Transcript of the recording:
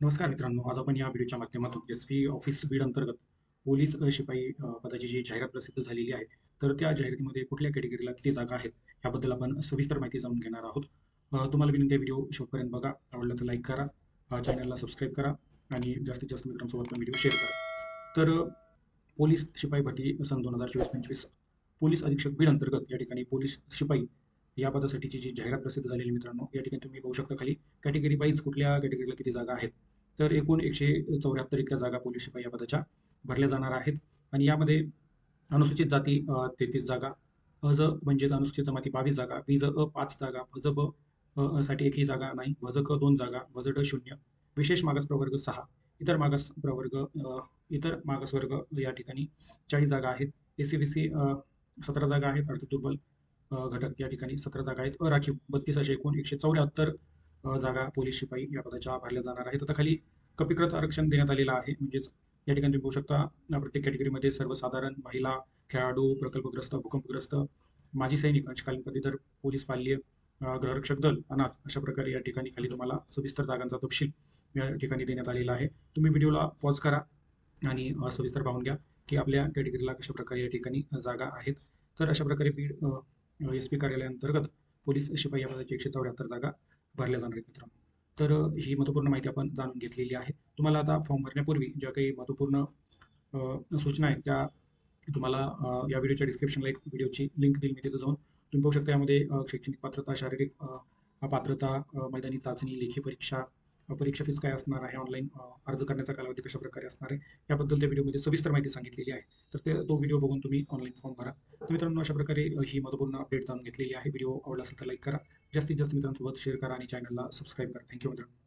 नमस्कार मित्रांनो, आज आपण या व्हिडिओच्या माध्यमातून एस-व्ही ऑफिस बीड अंतर्गत पोलीस शिपाई पदाची जी जाहिरात प्रसिद्ध झालेली आहे, तर त्या जाहिरातीमध्ये कुठल्या कॅटेगरीला किती जागा आहेत, याबद्दल आपण सविस्तर माहिती जाणून घेणार आहोत. तुम्हाला विनंती आहे व्हिडिओ शेवटपर्यंत बघा. आवडलं तर लाईक करा, चॅनलला सबस्क्राईब करा आणि जास्तीत जास्त मित्रांसोबत पण व्हिडिओ शेअर करा. तर पोलीस शिपाई भरती सन 2024-25 पोलीस अधीक्षक बीड अंतर्गत या ठिकाणी पोलीस शिपाई या पदासाठीची जी जाहिरात प्रसिद्ध झालेली मित्रांनो, या ठिकाणी तुम्ही पाहू शकता खाली कॅटेगरी वाईज कुठल्या कॅटेगरीला किती जागा आहेत. तर एकूण 174 इतक्या जागा पोलीस शिपाई या पदाच्या भरल्या जाणार आहेत आणि यामध्ये अनुसूचित जाती 33 जागा, अ ज म्हणजे अनुसूचित जमाती 22 जागा, बी ज अ 5 जागा, भ ज ब साठी एकही जागा नाही, भ ज क 2 जागा, भ ज ड 0, विशेष मागास प्रवर्ग 6, इतर मागास प्रवर्ग इतर मागासवर्ग या ठिकाणी 40 जागा आहेत, एस-सी-बी-सी 17 जागा आहेत, आर्थिक दुर्बल घटक या ठिकाणी 17 जागा आहेत, अराखीव 32 असे एकूण 174 जागा पोलीस शिपाई या पदाच्या भरल्या जाणार आहेत. आता खाली कपिकृत आरक्षण देण्यात आलेलं आहे. म्हणजेच या ठिकाणी तुम्ही पाहू शकता प्रत्येक कॅटेगरीमध्ये सर्वसाधारण, महिला, खेळाडू, प्रकल्पग्रस्त, भूकंपग्रस्त, माजी सैनिक, अंशकालीन पदवीधर, पोलीस पाल्य, गृहरक्षक दल, अनाथ अशा प्रकारे या ठिकाणी खाली तुम्हाला सविस्तर जागांचा तपशील या ठिकाणी देण्यात आलेला आहे. तुम्ही व्हिडिओला पॉज करा आणि सविस्तर पाहून घ्या की आपल्या कॅटेगरीला कशाप्रकारे या ठिकाणी जागा आहेत. तर अशा प्रकारे बीड एस-पी कार्यालयाअंतर्गत पोलीस शिपाई या पदाची 174 जागा भरल्या जाणार आहेत मित्रांनो. तर ही महत्त्वपूर्ण माहिती आपण जाणून घेतलेली आहे. तुम्हाला आता फॉर्म भरण्यापूर्वी ज्या काही महत्त्वपूर्ण सूचना आहेत त्या तुम्हाला या व्हिडिओच्या डिस्क्रिप्शनला एक व्हिडिओची लिंक देईल. मी तिथं जाऊन तुम्ही पाहू शकता. यामध्ये शैक्षणिक पात्रता, शारीरिक पात्रता, मैदानी चाचणी, लेखी परीक्षा, परीक्षा फीस काय असणार आहे, ऑनलाईन अर्ज करण्याचा कालावधी कशाप्रकारे असणार आहे, याबद्दल त्या व्हिडिओमध्ये सविस्तर माहिती सांगितलेली आहे. तर तो व्हिडिओ बघून तुम्ही ऑनलाईन फॉर्म भरा. तर मित्रांनो, अशा प्रकारे ही महत्त्वपूर्ण अपडेट जाणून घेतलेली आहे. व्हिडिओ आवडला असेल तर लाईक करा, जास्तीत जास्त मित्रांसोबत शेअर करा आणि चॅनलला सबस्क्राईब करा. थँक्यू मित्रांनो.